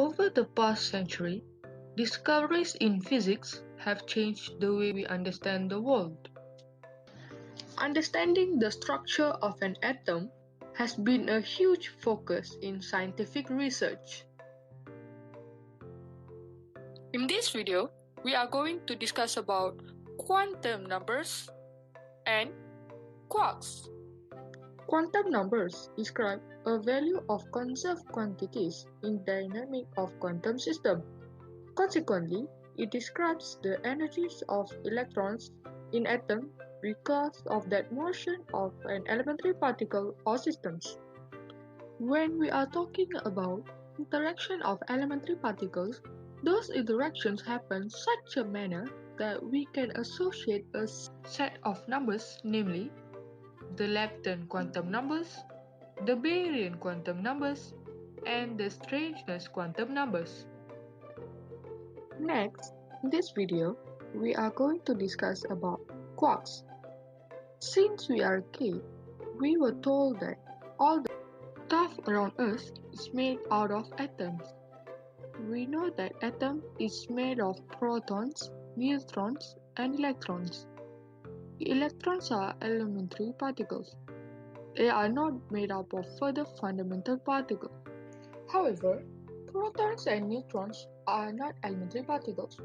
Over the past century, discoveries in physics have changed the way we understand the world. Understanding the structure of an atom has been a huge focus in scientific research. In this video, we are going to discuss about quantum numbers and quarks. Quantum numbers describe a value of conserved quantities in dynamic of quantum system. Consequently, it describes the energies of electrons in atom because of that motion of an elementary particle or systems. When we are talking about interaction of elementary particles, those interactions happen such a manner that we can associate a set of numbers, namely the Lepton quantum numbers, the baryon quantum numbers, and the strangeness quantum numbers. Next, in this video, we are going to discuss about quarks. Since we are kids, we were told that all the stuff around us is made out of atoms. We know that atom is made of protons, neutrons, and electrons. The electrons are elementary particles. They are not made up of further fundamental particles. However, protons and neutrons are not elementary particles.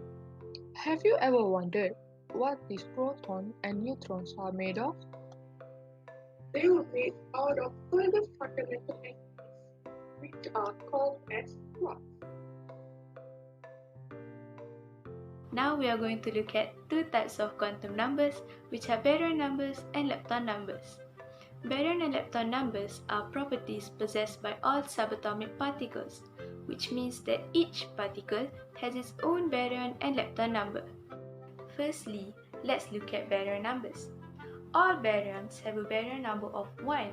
Have you ever wondered what these protons and neutrons are made of? They were made out of further fundamental entities, which are called as quarks. Now we are going to look at two types of quantum numbers, which are baryon numbers and lepton numbers. Baryon and lepton numbers are properties possessed by all subatomic particles, which means that each particle has its own baryon and lepton number. Firstly, let's look at baryon numbers. All baryons have a baryon number of 1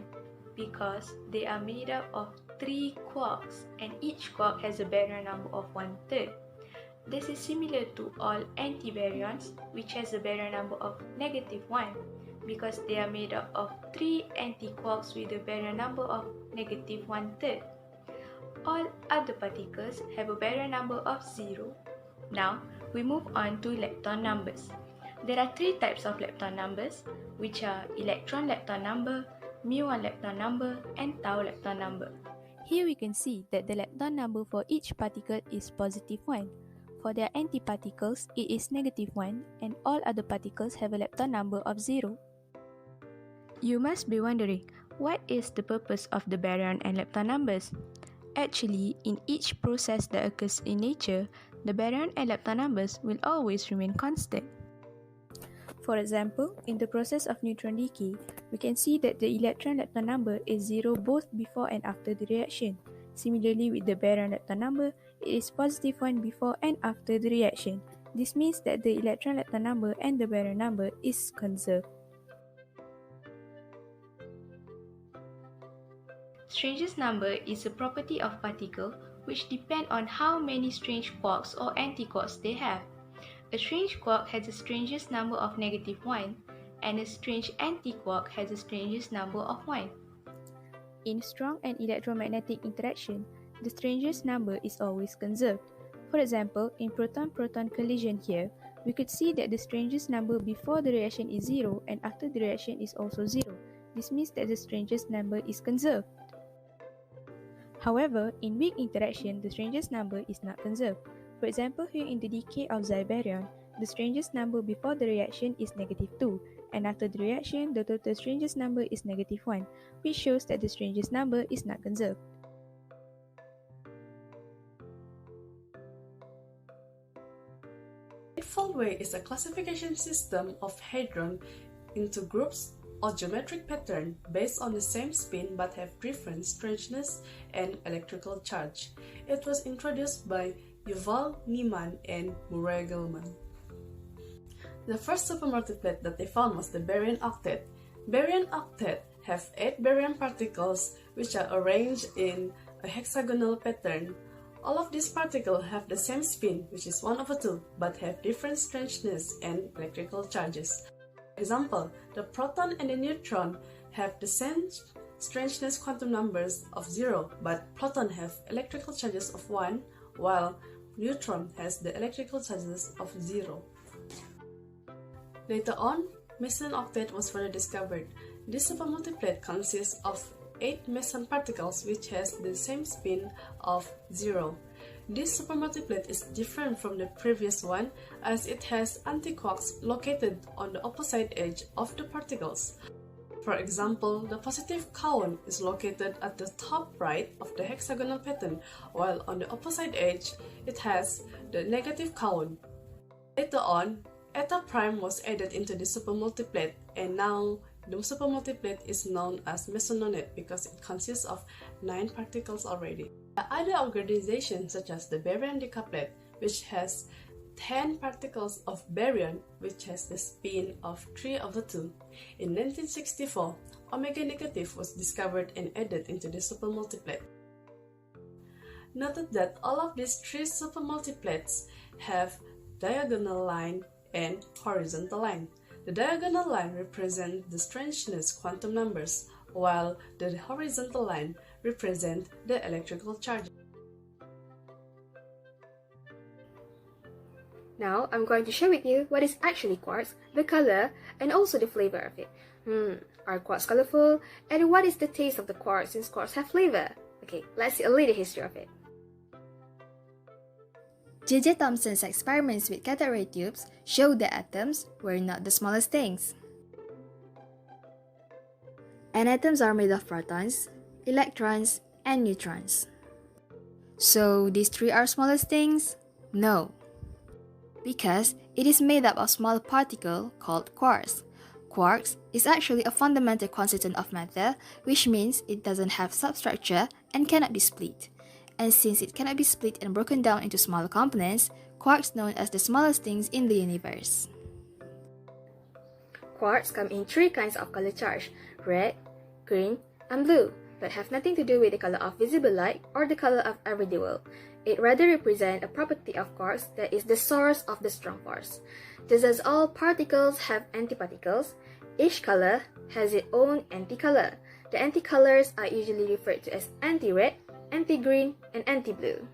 because they are made up of 3 quarks and each quark has a baryon number of 1/3. This is similar to all antibaryons, which has a baryon number of -1 because they are made up of 3 antiquarks with a baryon number of -1/3. All other particles have a baryon number of 0. Now, we move on to lepton numbers. There are 3 types of lepton numbers, which are electron lepton number, muon lepton number, and tau lepton number. Here we can see that the lepton number for each particle is +1. For their antiparticles, it is -1, and all other particles have a lepton number of 0. You must be wondering, what is the purpose of the baryon and lepton numbers? Actually, in each process that occurs in nature, the baryon and lepton numbers will always remain constant. For example, in the process of neutron decay, we can see that the electron-lepton number is 0 both before and after the reaction. Similarly, with the baryon-lepton number, it is +1 before and after the reaction. This means that the electron-lepton number and the baryon number is conserved. Strangeness number is a property of particle which depend on how many strange quarks or antiquarks they have. A strange quark has a strangeness number of -1 and a strange antiquark has a strangeness number of 1. In strong and electromagnetic interaction, the strangeness number is always conserved. For example, in proton-proton collision here, we could see that the strangeness number before the reaction is 0 and after the reaction is also 0. This means that the strangeness number is conserved. However, in weak interaction, the strangeness number is not conserved. For example, here in the decay of baryon, the strangeness number before the reaction is -2, and after the reaction, the total strangeness number is -1, which shows that the strangeness number is not conserved. Eightfold way is a classification system of hadron into groups or geometric pattern based on the same spin but have different strangeness and electrical charge. It was introduced by Yuval Niemann and Murray Gell-Mann. The first supermultiplet that they found was the baryon octet. Baryon octet have 8 baryon particles which are arranged in a hexagonal pattern. All of these particles have the same spin, which is 1/2, but have different strangeness and electrical charges. For example, the proton and the neutron have the same strangeness quantum numbers of 0, but proton have electrical charges of 1, while neutron has the electrical charges of 0. Later on, meson octet was further discovered. This supermultiplet consists of 8 meson particles which has the same spin of 0. This supermultiplet is different from the previous one as it has antiquarks located on the opposite edge of the particles. For example, the positive kaon is located at the top right of the hexagonal pattern, while on the opposite edge, it has the negative kaon. Later on, eta prime was added into the supermultiplet, and now the supermultiplet is known as mesononet because it consists of 9 particles already. Other organizations such as the baryon decaplet, which has 10 particles of baryon, which has the spin of 3/2. In 1964, omega negative was discovered and added into the supermultiplet. Note that all of these 3 supermultiplets have diagonal line and horizontal line. The diagonal line represents the strangeness quantum numbers, while the horizontal line represents the electrical charge. Now, I'm going to share with you what is actually quarks, the color, and also the flavor of it. Are quarks colorful? And what is the taste of the quarks since quarks have flavor? Okay, let's see a little history of it. J.J. Thomson's experiments with cathode ray tubes showed that atoms were not the smallest things. And atoms are made of protons, electrons, and neutrons. So these 3 are smallest things? No. Because it is made up of small particle called quarks. Quarks is actually a fundamental constituent of matter, which means it doesn't have substructure and cannot be split. And since it cannot be split and broken down into smaller components, quarks known as the smallest things in the universe. Quarks come in 3 kinds of color charge: red, green, and blue, but have nothing to do with the color of visible light or the color of everyday world. It rather represents a property of quarks that is the source of the strong force. Just as all particles have antiparticles, each color has its own anticolor. The anticolors are usually referred to as anti-red, anti-green, and anti-blue.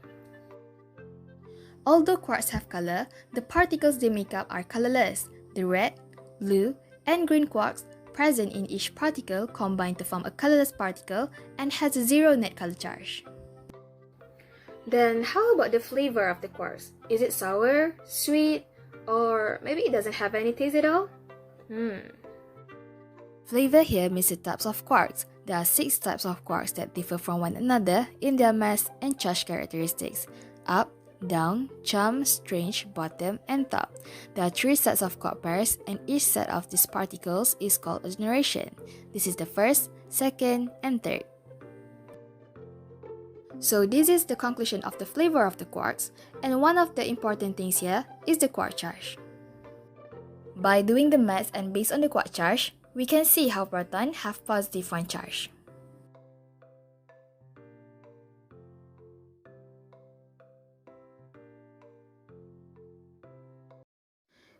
Although quarks have color, the particles they make up are colorless. The red, blue, and green quarks present in each particle combine to form a colorless particle and has a 0 net color charge. Then how about the flavor of the quarks? Is it sour, sweet, or maybe it doesn't have any taste at all? Flavor here means the types of quarks. There are 6 types of quarks that differ from one another in their mass and charge characteristics: up, down, chum, strange, bottom, and top. There are 3 sets of quark pairs, and each set of these particles is called a generation. This is the first, second, and third. So this is the conclusion of the flavor of the quarks, and one of the important things here is the quark charge. By doing the math and based on the quark charge, we can see how protons have positive 1 charge.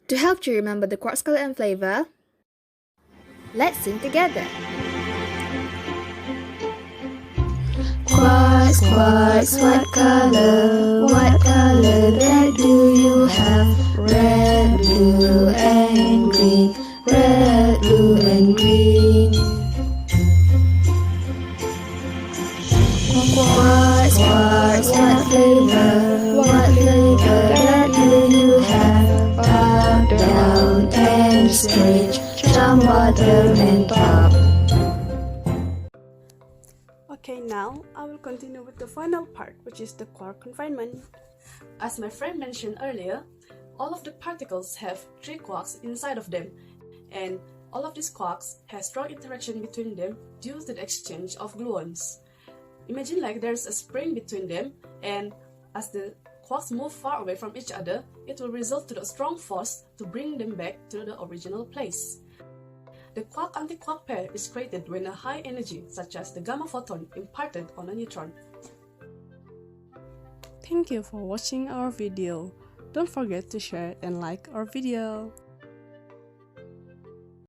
To help you remember the quark's color and flavor, let's sing together. Quarks, quarks, what color that do you have? Red, blue, and green. Red, blue, and green. Quarks, quarks, what flavor that do you have? Up, down, and strange. Chum, bottom, and top. Okay, now I will continue with the final part, which is the quark confinement. As my friend mentioned earlier, all of the particles have 3 quarks inside of them, and all of these quarks have strong interaction between them due to the exchange of gluons. Imagine like there's a spring between them, and as the quarks move far away from each other, it will result to a strong force to bring them back to the original place. The quark-antiquark pair is created when a high energy, such as the gamma photon, imparted on a neutron. Thank you for watching our video. Don't forget to share and like our video.